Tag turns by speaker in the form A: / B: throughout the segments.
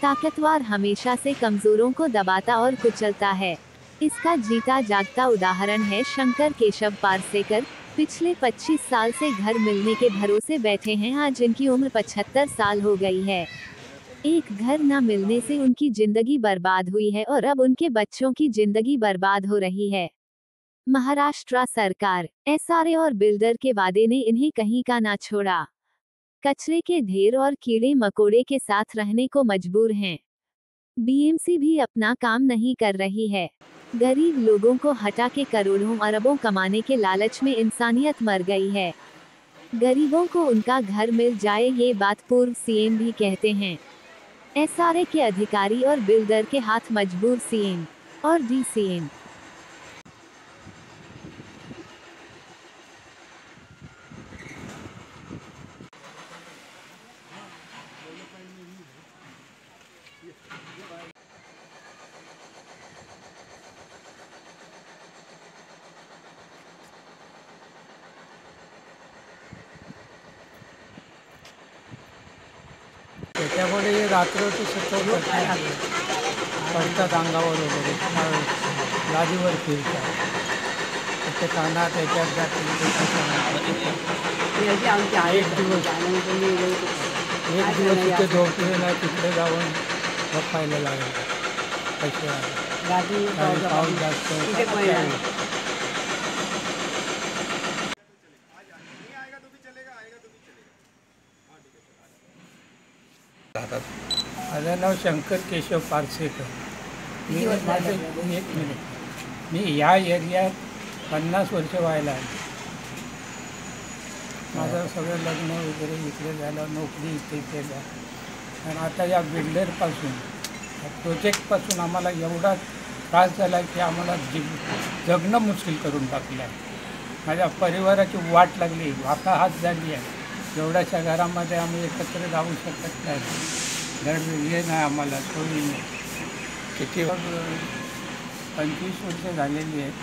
A: ताकतवर हमेशा से कमजोरों को दबाता और कुचलता है। इसका जीता जागता उदाहरण है शंकर केशव पारसेकर। पिछले 25 साल से घर मिलने के भरोसे बैठे हैं, आज इनकी उम्र 75 साल हो गई है। एक घर न मिलने से उनकी जिंदगी बर्बाद हुई है और अब उनके बच्चों की जिंदगी बर्बाद हो रही है। महाराष्ट्र सरकार, एसआरए और बिल्डर के वादे ने इन्हें कहीं का ना छोड़ा। कचरे के ढेर और कीड़े मकोड़े के साथ रहने को मजबूर हैं। बीएमसी भी अपना काम नहीं कर रही है। गरीब लोगों को हटा के करोड़ों अरबों कमाने के लालच में इंसानियत मर गई है। गरीबों को उनका घर मिल जाए, ये बात पूर्व सीएम भी कहते हैं। एसआरए के अधिकारी और बिल्डर के हाथ मजबूर सीएम और डीसीएम।
B: त्याच्यामुळे हे रात्रचं सतत पडतात अंगावर वगैरे, गादीवर फिरतात, ते कानात त्याच्यात जाते। एक दिवस तिथे झोपले नाही, तिकडे जाऊन झोपायला लागले पैसे पाऊस जास्त। माझं नाव शंकर केशव पारसेकर। मी या एरियात 50 वर्ष व्हायला आहे। माझं सगळं लग्न वगैरे इकडे झालं, नोकरी इथे केलं, आणि आता या बिल्डरपासून प्रोजेक्टपासून आम्हाला एवढा त्रास झाला की आम्हाला जगणं मुश्किल करून टाकलं आहे। माझ्या परिवाराची वाट लागली, वाताहात झाली आहे। एवढ्याशा घरामध्ये आम्ही एकत्र जाऊ शकत नाही, घर हे नाही, आम्हाला सोयी नाही। किती 25 वर्ष झालेली आहेत,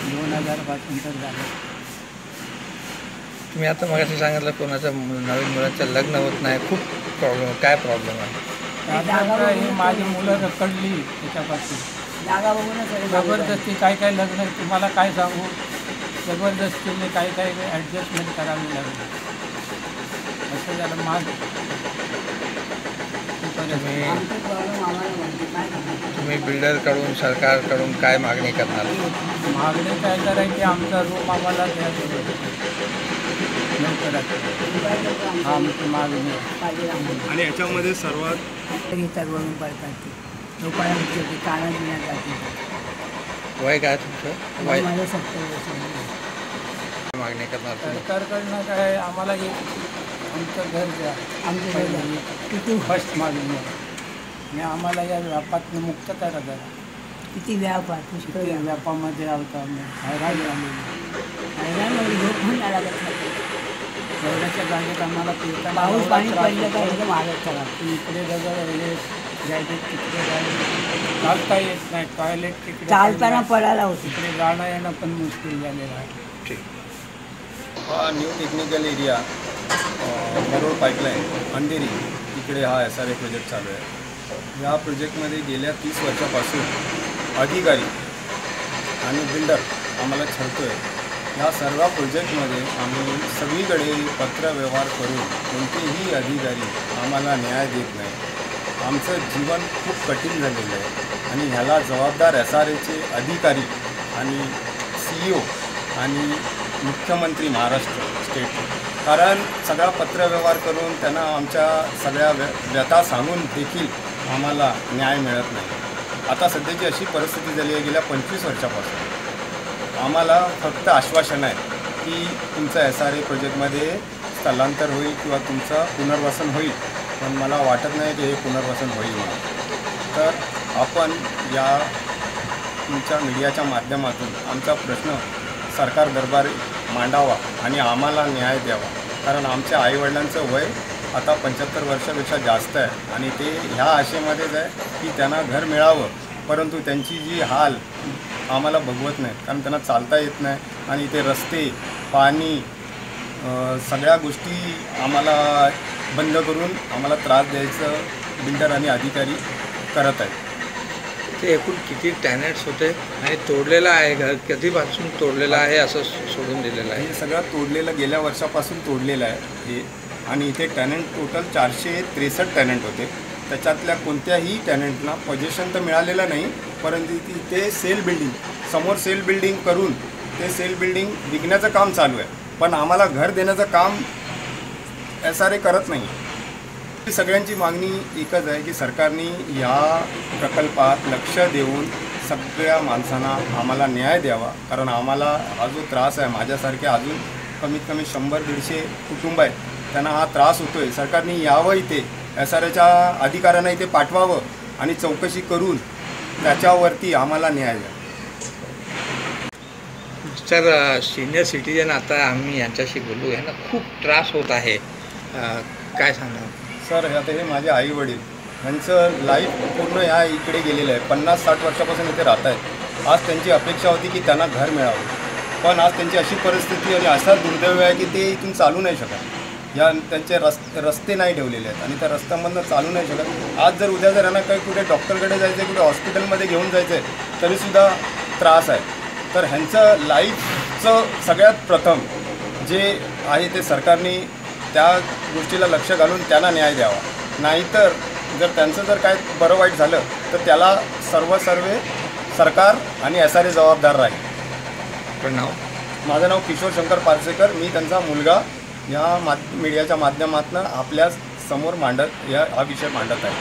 B: 2000 पासून तर झाले।
C: तुम्ही आता मगाशी सांगितलं कोणाचं नवीन मुलांचं लग्न होत नाही, खूप प्रॉब्लेम, काय प्रॉब्लेम आहे?
B: ही माझी मुलं रखडली त्याच्यापासून जबरदस्ती काय काय लग्न, तुम्हाला काय सांगू, जबरदस्तीने काही काही ॲडजस्टमेंट करावी लागली, असं झालं।
C: तुम्ही बिल्डरकडून सरकारकडून काय मागणी करणार?
B: मागणी काय करायची, आमचा रूम आम्हाला द्यायचं हा आमची मागणी आहे।
D: आणि याच्यामध्ये सर्वात
E: वरून पडतात लोकांना काना देण्यात जाते।
C: वय काय तुमचं? वय
E: मला 70 वर्ष
C: मागणी करणार?
B: सरकारकडनं काय आम्हाला आमचं घर द्या,
E: आमच्या घरी किती
B: फर्स्ट मागणी आहे, आणि आम्हाला या व्यापातनं मुक्त करा जरा।
E: किती व्यापार पुष्कळ
B: व्यापामध्ये आहोत आम्ही, हैराण
E: म्हणजे लोक पण लागत नाही।
B: एवढ्याच्या जागेत आम्हाला
E: पाऊस पाणी पडलं का एकदम हालत करा।
B: इकडे दगड हे जायचे, तिकडे जायचे, चालता येत नाही, टॉयलेट तिकडे
E: चालताना पडायला होतं,
B: तिकडे जाणं येणं पण मुश्किल झालेलं आहे।
C: ठीक।
D: हा new technical area Marol pipeline Andheri इकडे हा एसआरए प्रोजेक्ट चालू आहे। या प्रोजेक्टमध्ये गेल्या 30 वर्षापासून अधिकारी आणि बिल्डर आम्हाला छळतो आहे। या सर्व प्रोजेक्टमध्ये आम्ही सगळीकडे पत्रव्यवहार करून कोणतेही अधिकारी आम्हाला न्याय देत नाही। आमचं जीवन खूप कठीण झालेलं आहे, आणि ह्याला जबाबदार एसआरएचे अधिकारी आणि CEO आणि मुख्यमंत्री महाराष्ट्र स्टेट, कारण सगळा पत्रव्यवहार करून त्यांना आमच्या सगळ्या व्यथा सांगून देखील आम्हाला न्याय मिळत नाही। आता सध्याची अशी परिस्थिती झाली आहे, गेल्या 25 वर्षापासून आम्हाला फक्त आश्वासन आहे की तुमचं एसआरए प्रोजेक्टमध्ये स्थलांतर होईल किंवा तुमचं पुनर्वसन होईल, पण मला वाटत नाही की हे पुनर्वसन होईल म्हणून। तर आपण या तुमच्या मीडियाच्या माध्यमातून आमचा प्रश्न सरकार दरबारी मांडावा आणि आम्हाला न्याय द्यावा, कारण आमच्या आईवडिलांचं वय आता 75 वर्षापेक्षा जास्त आहे, आणि ते ह्या आशेमध्येच आहे की त्यांना घर मिळावं, परंतु त्यांची जी हाल आम्हाला बघवत नाही, कारण त्यांना चालता येत नाही, आणि ते रस्ते, पाणी, सगळ्या गोष्टी आम्हाला बंद करून आम्हाला त्रास द्यायचं बिल्डर आणि अधिकारी करत आहेत.
C: ते एकूण किती टॅनेट्स होते आणि तोडलेलं आहे घर कधीपासून तोडलेलं आहे असं सोडून दिलेलं आहे?
D: हे सगळं तोडलेलं गेल्या वर्षापासून तोडलेलं आहे हे. आणि इथे टॅनंट टोटल 463 टॅनंट होते. त्याच्यातल्या कोणत्याही टॅनंटना पोझिशन तर मिळालेलं नाही, परंतु तिथे सेल बिल्डिंग समोर सेल बिल्डिंग करून ते सेल बिल्डिंग विकण्याचं काम चालू आहे. पण आम्हाला घर देण्याचं काम SRA करत नाही. सगळ्यांची मागणी एकच आहे की सरकारने या प्रकल्पात लक्ष देऊन सगळ्या माणसांना आम्हाला न्याय द्यावा. कारण आम्हाला हा जो त्रास आहे, माझ्यासारखे अजून कमीत कमी 100-150 कुटुंब आहेत, त्यांना हा त्रास होतो आहे. सरकारने यावं, इथे SRAच्या अधिकाऱ्यांना इथे पाठवावं आणि चौकशी करून त्याच्यावरती आम्हाला न्याय द्या.
C: सर, सिनियर सिटीजन आता आम्ही यांच्याशी बोलू, यांना खूप त्रास होत आहे, काय सांगा?
D: सर, आता हे माझे आई वडील, ह्यांचं लाईफ पूर्ण या इकडे गेलेलं आहे. 50-60 वर्षापासून इथे राहत आहेत. आज त्यांची अपेक्षा होती की त्यांना घर मिळावं, पण आज त्यांची अशी परिस्थिती आणि असा दुर्दैव आहे की ते इथून चालू नाही शकत. या त्यांचे रस्ते नाही ठेवलेले आहेत आणि त्या रस्त्यांमधनं चालू नाही शकत. आज जर उद्या जर यांना काही कुठे डॉक्टरकडे जायचं आहे, कुठे हॉस्पिटलमध्ये घेऊन जायचं आहे, तरीसुद्धा त्रास आहे. तर ह्यांचं लाईफचं सगळ्यात प्रथम जे आहे ते सरकारने त्या गोष्टीला लक्ष घालून त्यांना न्याय द्यावा. नाहीतर जर त्यांचं जर काय बरं वाईट झालं तर त्याला सर्व सरकार आणि SRA जबाबदार राहील.
C: पण नाव?
D: माझं नाव किशोर शंकर पारसेकर. मी त्यांचा मुलगा या मीडियाच्या माध्यमातून आपल्या समोर हा विषय मांडत आहे.